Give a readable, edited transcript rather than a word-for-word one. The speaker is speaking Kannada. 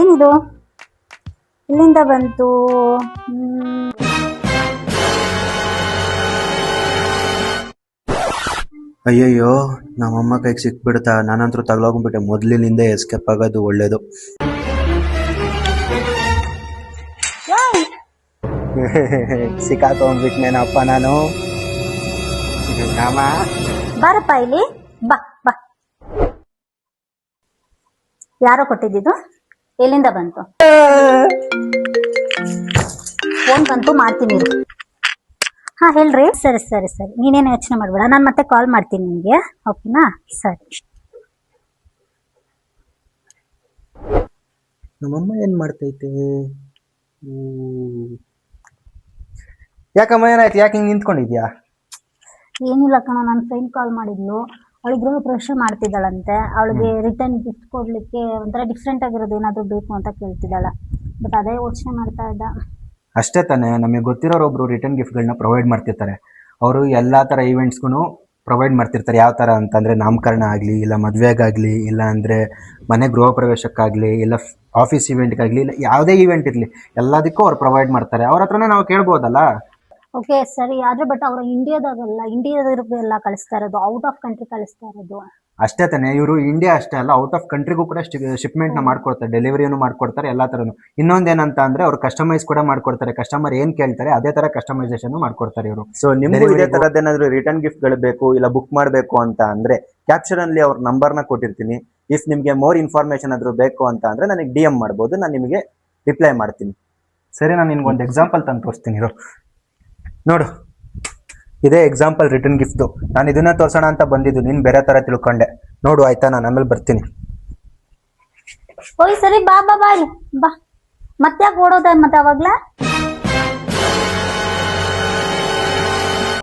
ಏನಿದು ಇಲ್ಲಿಂದ ಬಂತು? ಅಯ್ಯಯ್ಯೋ, ನಮ್ಮಮ್ಮ ಕೈಗೆ ಸಿಕ್ಬಿಡ್ತಾ. ನಾನಂತರೂ ತಗ್ಲೋಗ್ಬಿಟ್ಟೆ. ಮೊದಲಿನಿಂದ ಎಸ್ಕೇಪ್ ಆಗೋದು ಒಳ್ಳೇದು. ಸಿಕ್ಕಾಕೊಂಡ್ಬಿಟ್ನೇನಪ್ಪ ನಾನು. ಬಾರಪ್ಪ ಇಲ್ಲಿ, ಬಾ ಬಾ. ಯಾರೋ ಕೊಟ್ಟಿದ್ದು? ಎಲ್ಲಿಂದ ಬಂತು? ಫೋನ್ ಬಂತು, ಮಾಡ್ತೀನಿ. ಹಾ ಹೇಳ್ರಿ. ಸರಿ ಸರಿ ಸರಿ, ನೀನೇನು ಯೋಚನೆ ಮಾಡ್ಬೇಡ, ನಾನು ಮತ್ತೆ ಕಾಲ್ ಮಾಡ್ತೀನಿ ನಿಮಗೆ. ಓಕೆನಾ? ಸರಿ. ನಮ್ಮಮ್ಮ ಏನ್ ಮಾಡ್ತೈತೆ? ಯಾಕಮ್ಮ, ಏನಾಯ್ತು? ಯಾಕೆ ಹಿಂಗೆ ನಿಂತ್ಕೊಂಡಿದ್ಯಾ? ಏನಿಲ್ಲ ಕಣ, ನನ್ನ ಫ್ರೆಂಡ್ ಕಾಲ್ ಮಾಡಿದ್ಲು. ಅವಳಿಗೆ ಗೃಹ ಪ್ರವೇಶ ಮಾಡ್ತಿದ್ದಾಳಂತೆ. ಅವಳಿಗೆ ರಿಟರ್ನ್ ಗಿಫ್ಟ್ ಕೊಡ್ಲಿಕ್ಕೆ ಒಂಥರ ಡಿಫ್ರೆಂಟ್ ಆಗಿರೋದು ಏನಾದ್ರು ಬೇಕು ಅಂತ ಕೇಳ್ತಿದ್ದಾಳ. ಬಟ್ ಅದೇ ಯೋಚನೆ ಮಾಡ್ತಾ ಇದ್ದ. ಅಷ್ಟೇ ತಾನೇ, ನಮಗೆ ಗೊತ್ತಿರೋರು ಒಬ್ರು ರಿಟರ್ನ್ ಗಿಫ್ಟ್ಗಳನ್ನ ಪ್ರೊವೈಡ್ ಮಾಡ್ತಿರ್ತಾರೆ. ಅವರು ಎಲ್ಲ ಥರ ಈವೆಂಟ್ಸ್ಗೂ ಪ್ರೊವೈಡ್ ಮಾಡ್ತಿರ್ತಾರೆ. ಯಾವ ಥರ ಅಂತಂದರೆ ನಾಮಕರಣ ಆಗಲಿ, ಇಲ್ಲ ಮದುವೆಗಾಗಲಿ, ಇಲ್ಲ ಅಂದರೆ ಮನೆ ಗೃಹ ಪ್ರವೇಶಕ್ಕಾಗಲಿ, ಇಲ್ಲ ಆಫೀಸ್ ಇವೆಂಟ್ಗಾಗಲಿ, ಇಲ್ಲ ಯಾವುದೇ ಈವೆಂಟ್ ಇರಲಿ, ಎಲ್ಲದಕ್ಕೂ ಅವ್ರು ಪ್ರೊವೈಡ್ ಮಾಡ್ತಾರೆ. ಅವ್ರ ಹತ್ರನೇ ನಾವು ಕೇಳ್ಬೋದಲ್ಲ. ಓಕೆ ಸರಿ, ಆದ್ರೆ ಬಟ್ ಅವರು ಇಂಡಿಯಾದಾಗೆಲ್ಲ ಕಳಿಸ್ತಾ ಇರೋದು, ಔಟ್ ಆಫ್ ಕಂಟ್ರಿ ಕಳಿಸ್ತಾ ಇರೋದು. ಅಷ್ಟೇ ತಾನೇ, ಇವರು ಇಂಡಿಯಾ ಅಷ್ಟೇ ಅಲ್ಲ, ಔಟ್ ಆಫ್ ಕಂಟ್ರಿಗೂ ಕೂಡ ಶಿಪ್ಮೆಂಟ್ನ ಮಾಡ್ಕೊಡ್ತಾರೆ, ಡೆಲಿವರಿಯನ್ನು ಮಾಡ್ಕೊಡ್ತಾರೆ, ಎಲ್ಲ ಥರನು. ಇನ್ನೊಂದೇನಂತ ಅಂದರೆ ಅವ್ರು ಕಸ್ಟಮೈಸ್ ಕೂಡ ಮಾಡ್ಕೊಡ್ತಾರೆ. ಕಸ್ಟಮರ್ ಏನು ಕೇಳ್ತಾರೆ ಅದೇ ಥರ ಕಸ್ಟಮೈಸೇಷನ್ ಮಾಡ್ಕೊಡ್ತಾರೆ ಇವರು. ಸೊ ನಿಮಗೂ ಇದೇ ಥರದ್ದೇನಾದರೂ ರಿಟರ್ನ್ ಗಿಫ್ಟ್ಗಳು ಬೇಕು, ಇಲ್ಲ ಬುಕ್ ಮಾಡಬೇಕು ಅಂತ ಅಂದರೆ ಕ್ಯಾಪ್ಷನಲ್ಲಿ ಅವ್ರ ನಂಬರ್ನ ಕೊಟ್ಟಿರ್ತೀನಿ. ಇಫ್ ನಿಮಗೆ ಮೋರ್ ಇನ್ಫಾರ್ಮೇಷನ್ ಆದರೂ ಬೇಕು ಅಂತ ಅಂದರೆ ನನಗೆ DM ಮಾಡ್ಬೋದು, ನಾನು ನಿಮಗೆ ರಿಪ್ಲೈ ಮಾಡ್ತೀನಿ. ಸರಿ, ನಾನು ನಿನ್ಗೊಂದು ಎಕ್ಸಾಂಪಲ್ ತಂದು ತೋರಿಸ್ತೀನಿ ಇರು. ನೋಡು, ಇದೇ ಎಕ್ಸಾಂಪಲ್ ರಿಟರ್ನ್ ಗಿಫ್ಟ್ದು. ನಾನು ಇದನ್ನ ತೋರ್ಸೋಣ ಅಂತ ಬಂದಿದ್ದು, ನೀನು ಬೇರೆ ಥರ ತಿಳ್ಕೊಂಡೆ. ನೋಡು ಆಯ್ತಾ, ನಾನು ಆಮೇಲೆ ಬರ್ತೀನಿ. ಓಯ್ ಸರಿ, ಬಾ ಬಾ ಬಾ ಇಲ್ಲಿ ಬಾ. ಮತ್ತೆ ಯಾಕೆ ಓಡೋದ ಮತ್ತೆ ಅವಾಗ್ಲಾ?